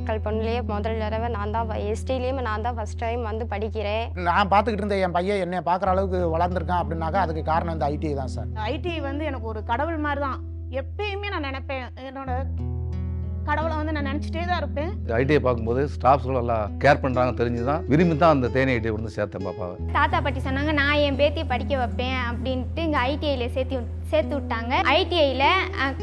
மக்கள் பொண்ணுலேயே முதல் தடவை நான் தான் எஸ்டிலேயும் நான் தான் ஃபஸ்ட் டைம் வந்து படிக்கிறேன். நான் பார்த்துக்கிட்டு இருந்த என் பையன் என்னை பார்க்குற அளவுக்கு வளர்ந்துருக்கான் அப்படின்னாக்கா அதுக்கு காரணம் இந்த ஐடிஐ தான் சார். ஐடிஐ வந்து எனக்கு ஒரு கடவுள் மாதிரி தான். எப்பயுமே நான் நினைப்பேன், என்னோட கடவுளை வந்து நான் நினச்சிட்டே தான் இருப்பேன். ஐடிஐ பார்க்கும்போது ஸ்டாஃப்ஸ்களும் எல்லாம் கேர் பண்ணுறாங்க தெரிஞ்சுதான் விரும்பி தான் அந்த தேனி ஐடிஐ வந்து சேர்த்தேன் பாப்பாவை. தாத்தா பாட்டி சொன்னாங்க நான் என் பேத்தியை படிக்க வைப்பேன் அப்படின்ட்டு இங்கே ஐடிஐயில் சேர்த்து விட்டாங்க. ஐடிஐயில்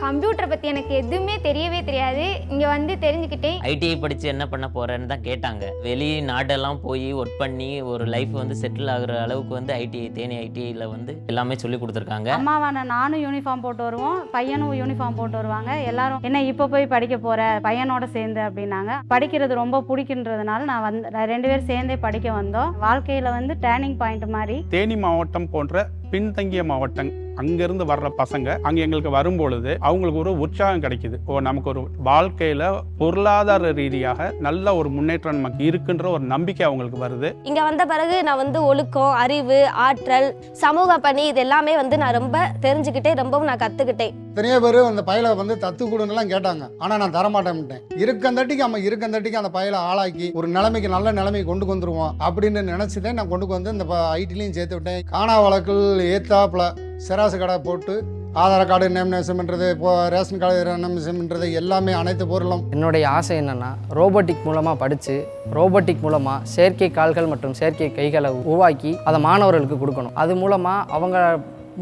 கம்ப்யூட்டரை பற்றி எனக்கு எதுவுமே தெரியவே தெரியாது. இங்கே வந்து தெரிஞ்சுக்கிட்டேன். ஐடிஐ படித்து என்ன பண்ண போகிறேன்னு தான் கேட்டாங்க. வெளிநாடெல்லாம் போய் ஒர்க் பண்ணி ஒரு லைஃப் வந்து செட்டில் ஆகுற அளவுக்கு வந்து தேனி ஐடிஐயில் வந்து எல்லாமே சொல்லி கொடுத்துருக்காங்க. அம்மாவான நானும் யூனிஃபார்ம் போட்டு வருவோம், பையனும் யூனிஃபார்ம் போட்டு வருவாங்க. எல்லாரும் என்ன இப்போ போய் படிக்க போகிற பையனோட சேர்ந்து அப்படின்னாங்க. படிக்கிறது ரொம்ப பிடிக்குன்றதுனால நான் 2 பேரும் சேர்ந்தே படிக்க வந்தோம். வாழ்க்கையில் வந்து டேர்னிங் பாயிண்ட் மாதிரி. தேனி மாவட்டம் போன்ற பின்தங்கிய மாவட்டம் அங்கிருந்து வர்ற பசங்க அங்க எங்களுக்கு வரும்பொழுது அவங்களுக்கு ஒரு உற்சாகம் கிடைக்குது. நமக்கு ஒரு வாழ்க்கையில பொருளாதார ரீதியாக நல்ல ஒரு முன்னேற்றம் நமக்கு இருக்குன்ற ஒரு நம்பிக்கை அவங்களுக்கு வருது. இங்க வந்த பிறகு நான் வந்து ஒழுக்கம், அறிவு, ஆற்றல், சமூக பணி இது எல்லாமே வந்து நான் ரொம்ப தெரிஞ்சுக்கிட்டேன், ரொம்பவும் நான் கத்துக்கிட்டேன். நிறைய பேர் அந்த பையலை வந்து தத்து கூடுன்னெல்லாம் கேட்டாங்க. ஆனா நான் தரமாட்டேன்ட்டேன். இருக்கந்தட்டிக்கு அந்த பையலை ஆளாக்கி ஒரு நிலைமைக்கு நல்ல நிலைமைக்கு கொண்டு வந்துருவோம் அப்படின்னு நினைச்சுதான் நான் கொண்டு வந்து இந்த ஐடிலையும் சேர்த்து விட்டேன். காணா வழக்கில் ஏத்தாப்புல செராசு கடை போட்டு ஆதார் கார்டு நேமினேஷன் பண்ணுறது, இப்போ ரேஷன் கார்டு நேமினேஷன் பண்ணுறது எல்லாமே அனைத்து பொருளும். என்னுடைய ஆசை என்னென்னா ரோபோட்டிக் மூலமாக படித்து ரோபோட்டிக் மூலமாக செயற்கை கால்கள் மற்றும் செயற்கை கைகளை உருவாக்கி அதை மாணவர்களுக்கு கொடுக்கணும். அது மூலமாக அவங்க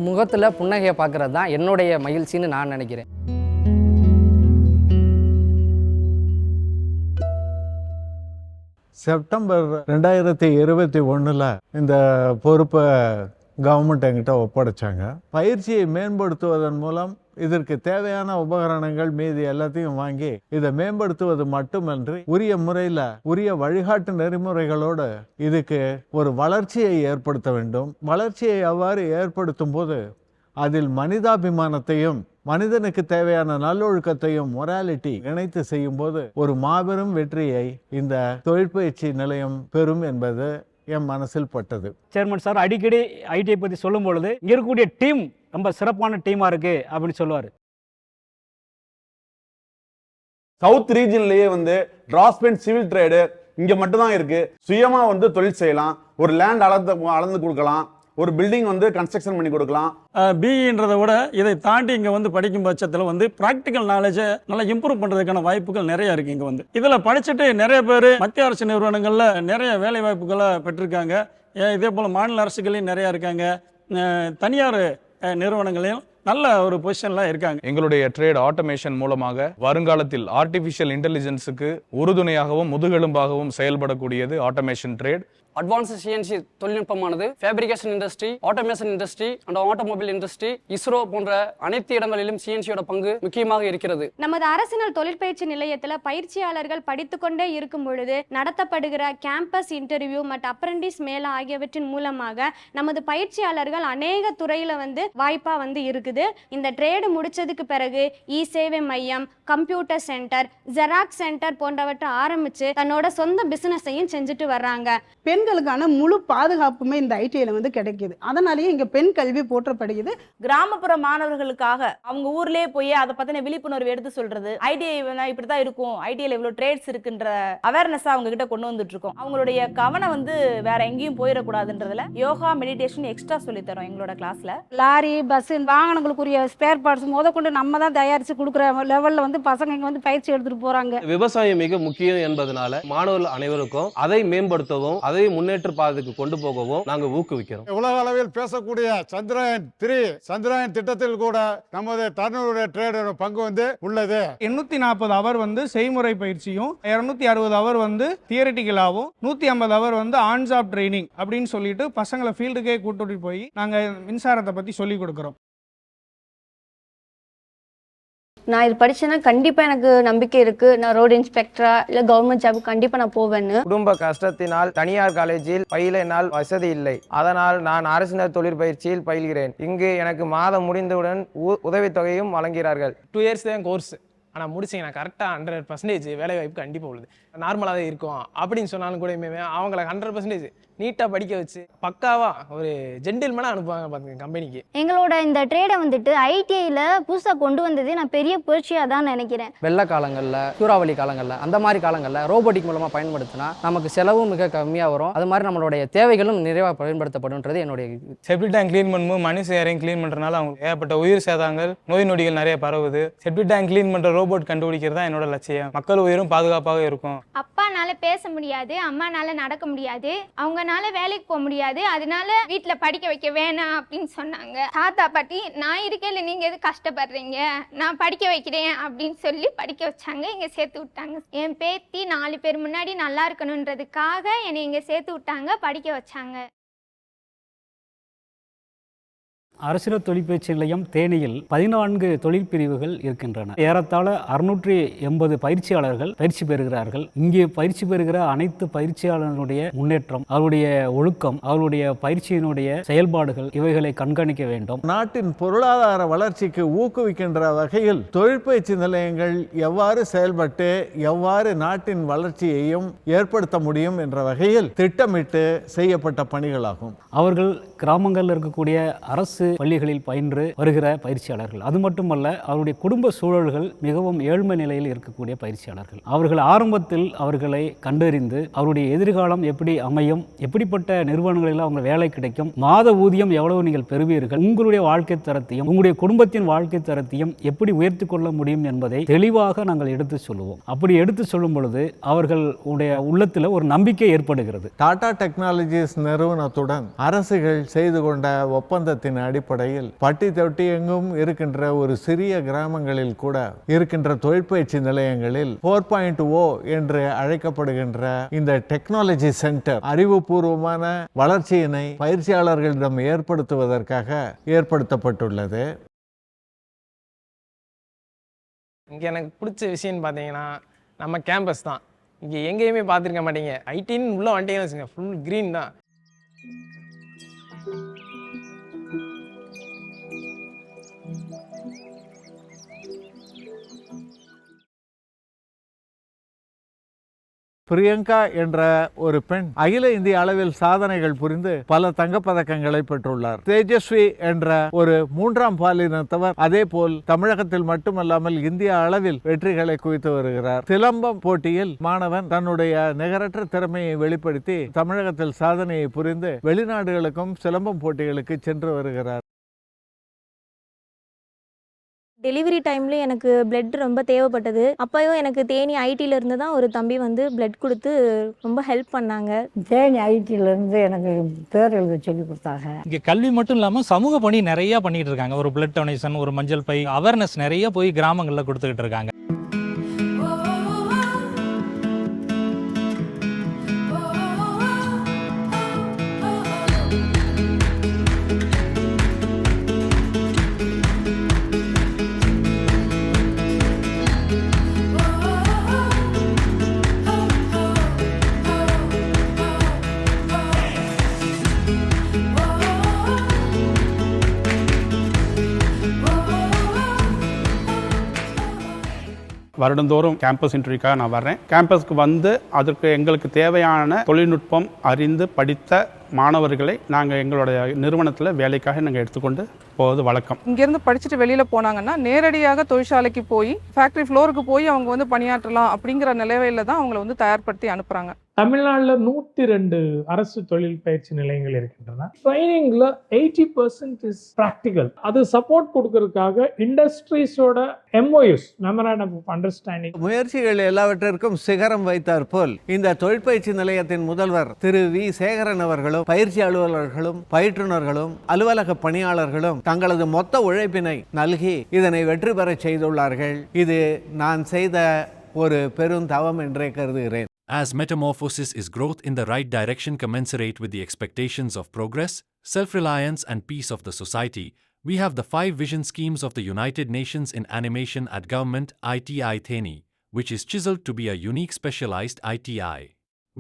முகத்தில் புன்னகையை பார்க்குறது தான் என்னுடைய மகிழ்ச்சின்னு நான் நினைக்கிறேன். செப்டம்பர் 2021 இந்த பொறுப்பை கவர்மெண்ட் என்கிட்ட ஒப்படைச்சாங்க. பயிற்சியை மேம்படுத்துவதன் மூலம் இதற்கு தேவையான உபகரணங்கள் மீது எல்லாத்தையும் வாங்கி இதை மேம்படுத்துவது மட்டுமன்றி உரிய முறையில் உரிய வழிகாட்டு நெறிமுறைகளோடு இதுக்கு ஒரு வளர்ச்சியை ஏற்படுத்த வேண்டும். வளர்ச்சியை அவ்வாறு ஏற்படுத்தும் போது அதில் மனிதாபிமானத்தையும் மனிதனுக்கு தேவையான நல்லொழுக்கத்தையும் மொராலிட்டி இணைத்து செய்யும் போது ஒரு மாபெரும் வெற்றியை இந்த தொழிற்பயிற்சி நிலையம் பெறும் என்பது என் மனசில் பட்டது. சேர்மன் சார் அடிக்கடி ஐடிஐ பற்றி சொல்லும் பொழுது இங்கே இருக்கக்கூடிய டீம் ரொம்ப சிறப்பான டீமாக இருக்கு அப்படின்னு சொல்லுவார். சவுத் ரீஜன்லயே வந்து டிராஃப்ட்மேன் சிவில் ட்ரேடு இங்க மட்டும் தான் இருக்கு. சுயமா வந்து தொழில் செய்யலாம், ஒரு லேண்ட் அளந்து கொடுக்கலாம், ஒரு பில்டிங் வந்து கன்ஸ்ட்ரக்ஷன் பண்ணி கொடுக்கலாம். பிஇன்றதை விட இதை தாண்டி இங்கே வந்து படிக்கும் பட்சத்தில் வந்து ப்ராக்டிக்கல் நாலேஜை நல்லா இம்ப்ரூவ் பண்ணுறதுக்கான வாய்ப்புகள் நிறைய இருக்குது. இங்கே வந்து இதில் படிச்சுட்டு நிறைய பேர் மத்திய அரசு நிறுவனங்களில் நிறைய வேலை வாய்ப்புகளை பெற்றிருக்காங்க. இதே போல் மாநில அரசுகளையும் நிறையா இருக்காங்க, தனியார் நிறுவனங்களையும் நல்ல ஒரு பொசிஷன்லாம் இருக்காங்க. எங்களுடைய ட்ரேட் ஆட்டோமேஷன் மூலமாக வருங்காலத்தில் ஆர்டிஃபிஷியல் இன்டெலிஜென்ஸுக்கு உறுதுணையாகவும் முதுகெலும்பாகவும் செயல்படக்கூடியது ஆட்டோமேஷன் ட்ரேட். அட்வான்ஸ்டு சிஎன்சி தொழில்நுட்பமானது fabrication industry, automation industry and automobile industry, ISRO போன்ற அனைத்து இடங்களிலும் சிஎன்சியோட பங்கு முக்கியமாக இருக்கிறது. நமது அரசினர் தொழிற்பயிற்சி நிலையத்தில் பயிற்சியாளர்கள் படித்துக்கொண்டே இருக்கும் பொழுது நடத்தப்படுகிற கேம்பஸ் இன்டர்வியூ மற்றும் அப்ரெண்டிஸ் மேல ஆகியவற்றின் மூலமாக நமது பயிற்சியாளர்கள் அநேக துறையில வந்து வாய்ப்பா வந்து இருக்குது. இந்த ட்ரேடு முடிச்சதுக்கு பிறகு இ சேவை மையம், கம்ப்யூட்டர் சென்டர், ஜெராக்ஸ் சென்டர் போன்றவற்றை ஆரம்பிச்சு தன்னோட சொந்த பிசினஸையும் செஞ்சுட்டு வர்றாங்க. பெண்களுக்கான முழு பாதுகாப்புமே இந்த ஐடிஐல வந்து கிடைக்குது. அதனாலேயே இங்க பெண் கல்வி போற்றப்படுகிறது. கிராமப்புற மாணவர்களுக்காக அவங்க ஊர்லயே போய் அதை பத்தின விழிப்புணர்வு எடுத்து சொல்றது, ஐடிஐ இப்படிதான் இருக்கும், ஐடிஐல இவ்வளவு ட்ரேட்ஸ் இருக்குன்ற அவேர்னஸ் அவங்க கிட்ட கொண்டு வந்துட்டு இருக்கோம். அவங்களுடைய கவனம் வந்து வேற எங்கேயும் போயிடக்கூடாதுன்றதுல யோகா, மெடிடேஷன் எக்ஸ்ட்ரா சொல்லி தரோம் எங்களோட கிளாஸ்ல. லாரி, பஸ், வாகனங்களுக்குரிய ஸ்பேர் பார்ட்ஸ் கொண்டு நம்ம தான் தயாரிச்சு கொடுக்குற லெவல்ல வந்து பசங்க இங்க வந்து பயிற்சி எடுத்துட்டு போறாங்க. விவசாயம் மிக முக்கியம் என்பதனால மாணவர்கள் அனைவருக்கும் அதை மேம்படுத்தவும் அதை முன்னேற்ற பாதைக்கு கொண்டு போகவும் நாங்கள் ஊக்குவிக்கிறோம். உலக அளவில் பேசக்கூடிய சந்திரயான் 3 சந்திரயான் திட்டத்தில் கூட நமது தன்னுடைய ட்ரேடோட பங்கு வந்து உள்ளது. 840 அவர் வந்து செய்முறை பயிற்சியும், 260 அவர் வந்து தியரிட்டிக்கலாகவும், 150 அவர் வந்து ஆன் ஜாப் ட்ரைனிங் அப்படின்னு சொல்லிட்டு பசங்களை ஃபீல்டுக்கே கூட்டிட்டு போய் நாங்க மின்சாரத்தை பத்தி சொல்லி கொடுக்கிறோம். நான் இது படிச்சேன்னா கண்டிப்பா எனக்கு நம்பிக்கை இருக்கு, நான் ரோடு இன்ஸ்பெக்டரா இல்ல கவர்மெண்ட் ஜாப் கண்டிப்பா நான் போவேன்னு. குடும்ப கஷ்டத்தினால் தனியார் காலேஜில் பயில என்னால் வசதி இல்லை. அதனால் நான் அரசினர் தொழிற்பயிற்சியில் பயில்கிறேன். இங்கு எனக்கு மாதம் முடிந்தவுடன் உதவித்தொகையும் வழங்குகிறார்கள். 2 years தான் கோர்ஸ். ஆனால் முடிச்சிங்கன்னா கரெக்டாக 100% வேலை வாய்ப்பு கண்டிப்பாக உள்ளது. நார்மலாக தான் இருக்கும் அப்படின்னு சொன்னாலும் கூட அவங்கள 100% நீட்டாக படிக்க வச்சு பக்காவாக ஒரு ஜென்டில்மேனாக அனுப்புவாங்க பார்த்துங்க கம்பெனிக்கு. எங்களோட இந்த ட்ரேடை வந்துட்டு ஐடிஐயில் புதுசாக கொண்டு வந்தது நான் பெரிய புரட்சியாக தான் நினைக்கிறேன். வெள்ள காலங்களில், சூறாவளி காலங்களில், அந்த மாதிரி காலங்களில் ரோபோட்டிக் மூலமாக பயன்படுத்தினா நமக்கு செலவும் மிக கம்மியாக வரும். அது மாதிரி நம்மளுடைய தேவைகளும் நிறைவாக பயன்படுத்தப்படும்ன்றது என்னுடைய. செப்டிக் டேங்க் க்ளீன் பண்ணும்போது மனுஷ யாரையும் க்ளீன் பண்ணுறதுனால அவங்க ஏகப்பட்ட உயிர் சேதங்கள், நோய் நொடிகள் நிறைய பரவுது. செப்டிக் டேங்க் க்ளீன் பண்ணுற ரோபோட் கண்டுபிடிக்கிறது தான் என்னோட லட்சியம். மக்கள் உயிரும் பாதுகாப்பாக இருக்கும். அப்பானால பேச முடியாது, அம்மானால நடக்க முடியாது, அவங்கனால வேலைக்கு போக முடியாது, அதனால வீட்டில் படிக்க வைக்க வேணாம் அப்படின்னு சொன்னாங்க. தாத்தா பாட்டி நான் இருக்கையில் நீங்கள் எது கஷ்டப்படுறீங்க, நான் படிக்க வைக்கிறேன் அப்படின்னு சொல்லி படிக்க வச்சாங்க. இங்கே சேர்த்து விட்டாங்க. என் பேத்தி 4 பேர் முன்னாடி நல்லா இருக்கணுன்றதுக்காக என்னை இங்கே சேர்த்து விட்டாங்க, படிக்க வச்சாங்க. அரசியல் தொழிற்பயிற்சி நிலையம் தேனியில் 14 தொழிற்பிரிவுகள் இருக்கின்றன. ஏறத்தாழ 680 பயிற்சியாளர்கள் பயிற்சி பெறுகிறார்கள். இங்கே பயிற்சி பெறுகிற அனைத்து பயிற்சியாளர்களுடைய முன்னேற்றம், அவருடைய ஒழுக்கம், அவருடைய பயிற்சியினுடைய செயல்பாடுகள் இவைகளை கண்காணிக்க வேண்டும். நாட்டின் பொருளாதார வளர்ச்சிக்கு ஊக்குவிக்கின்ற வகையில் தொழிற்பயிற்சி நிலையங்கள் எவ்வாறு செயல்பட்டு எவ்வாறு நாட்டின் வளர்ச்சியையும் ஏற்படுத்த முடியும் என்ற வகையில் திட்டமிட்டு செய்யப்பட்ட பணிகளாகும். அவர்கள் கிராமங்களில் இருக்கக்கூடிய அரசு பள்ளிகளில் பயின்று வருகிற பயிற்சியாளர்கள். அது மட்டுமல்ல, அவருடைய குடும்ப சூழல்கள் மிகவும் ஏழ்மை நிலையில் இருக்கக்கூடிய பயிற்சியாளர்கள். அவர்கள் ஆரம்பத்தில் அவர்களை கண்டறிந்து அவருடைய எதிர்காலம் எப்படி அமையும், எப்படிப்பட்ட நிறுவனங்களில் அவங்க வேலை கிடைக்கும், மாத ஊதியம் எவ்வளவு நீங்கள் பெறுவீர்கள், உங்களுடைய வாழ்க்கை தரத்தையும் உங்களுடைய குடும்பத்தின் வாழ்க்கை தரத்தையும் எப்படி உயர்த்தி கொள்ள முடியும் என்பதை தெளிவாக நாங்கள் எடுத்து சொல்லுவோம். அப்படி எடுத்து சொல்லும் பொழுது அவர்களுடைய உள்ளத்தில் ஒரு நம்பிக்கை ஏற்படுகிறது. டாடா டெக்னாலஜிஸ் நிறுவனத்துடன் அரசுகள் செய்து கொண்ட ஒப்பந்தத்தின் அடிப்படையில் பட்டி தொட்டி எங்கும் இருக்கின்ற ஒரு சிறிய கிராமங்களில் கூட இருக்கின்ற தொழிற்பயிற்சி நிலையங்களில் 4.0 என்று அழைக்கப்படுகின்ற இந்த டெக்னாலஜி சென்டர் அறிவுபூர்வமான வளர்ச்சியினை பயிற்சியாளர்களிடம் ஏற்படுத்துவதற்காக ஏற்படுத்தப்பட்டுள்ளது. இங்கே எனக்கு பிடிச்ச விஷயம்னு பார்த்தீங்கன்னா நம்ம கேம்பஸ் தான். இங்கே எங்கேயுமே பார்த்துருக்க மாட்டீங்க. ஐடின்னு உள்ளே வந்துட்டீங்கன்னு வச்சுங்க, ஃபுல் க்ரீன் தான். பிரியங்கா என்ற ஒரு பெண் அகில இந்திய அளவில் சாதனைகள் புரிந்து பல தங்கப்பதக்கங்களை பெற்றுள்ளார். தேஜஸ்வி என்ற ஒரு 3ஆம் பாலினத்தவர் அதே போல் தமிழகத்தில் மட்டுமல்லாமல் இந்திய அளவில் வெற்றிகளை குவித்து வருகிறார். சிலம்பம் போட்டியில் மாணவன் தன்னுடைய நிகரற்ற திறமையை வெளிப்படுத்தி தமிழகத்தில் சாதனையை புரிந்து வெளிநாடுகளுக்கும் சிலம்பம் போட்டிகளுக்கு சென்று வருகிறார். டெலிவரி டைமில் எனக்கு பிளட் ரொம்ப தேவைப்பட்டது. அப்போயும் எனக்கு தேனி ஐடியிலேருந்து தான் ஒரு தம்பி வந்து பிளட் கொடுத்து ரொம்ப ஹெல்ப் பண்ணாங்க. தேனி ஐடியிலேருந்து எனக்கு பேர் எழுத சொல்லி கொடுத்தாங்க. இங்கே கல்வி மட்டும் இல்லாமல் சமூக பணி நிறையா பண்ணிகிட்டு இருக்காங்க. ஒரு பிளட் டொனேஷன், ஒரு மஞ்சள் பை அவேர்னஸ் நிறைய போய் கிராமங்களில் கொடுத்துக்கிட்டு இருக்காங்க. வருடந்தோறும் கேம்பஸ் இன்டர்வியூக்காக நான் வர்றேன். கேம்பஸ்க்கு வந்து அதற்கு எங்களுக்கு தேவையான தொழில்நுட்பம் அறிந்து படித்த மாணவர்களை நாங்கள் எங்களுடைய நிறுவனத்தில் வேலைக்காக நாங்கள் எடுத்துக்கொண்டு போவது வழக்கம். இங்கேருந்து படிச்சுட்டு வெளியில் போனாங்கன்னா நேரடியாக தொழிற்சாலைக்கு போய் ஃபேக்ட்ரி ஃப்ளோருக்கு போய் அவங்க வந்து பணியாற்றலாம் அப்படிங்கிற நிலையில தான் அவங்கள வந்து தயார்படுத்தி அனுப்புகிறாங்க. தமிழ்நாட்டில் 102 அரசு தொழில் பயிற்சி நிலையங்கள் இருக்கின்றன. ட்ரைனிங்ல 80% இஸ் ப்ராக்டிக்கல். அது சப்போர்ட் கொடுக்கறதுக்காக இண்டஸ்ட்ரீஸோட MOUs மெமராண்டம் ஆஃப் அண்டர்ஸ்டாண்டிங் முயற்சிகள் எல்லாவற்றிற்கும் சிகரம் வைத்தார் போல் இந்த தொழிற்பயிற்சி நிலையத்தின் முதல்வர் திரு வி சேகரன் அவர்களும் பயிற்சி அலுவலர்களும் பயிற்றுனர்களும் அலுவலக பணியாளர்களும் தங்களது மொத்த உழைப்பினை நல்கி இதனை வெற்றி பெற செய்துள்ளார்கள். இது நான் செய்த ஒரு பெருந்தவம் என்றே கருதுகிறேன். As metamorphosis is growth in the right direction commensurate with the expectations of progress, self-reliance and peace of the society, we have the 5 vision schemes of the United Nations in animation at Government ITI Theni, which is chiseled to be a unique specialized ITI.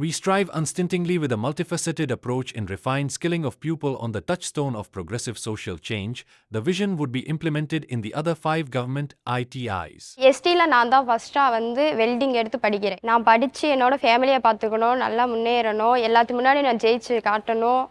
We strive unstintingly with a multifaceted approach in refined skilling of pupil on the touchstone of progressive social change. The vision would be implemented in the other 5 government ITIs. எஸ்டியில் நான் தான் ஃபஸ்ட்டாக வந்து welding எடுத்து படிக்கிறேன். நான் படித்து என்னோட ஃபேமிலியை பார்த்துக்கணும், நல்லா முன்னேறணும், எல்லாத்துக்கு முன்னாடி நான் ஜெயிச்சு காட்டணும்.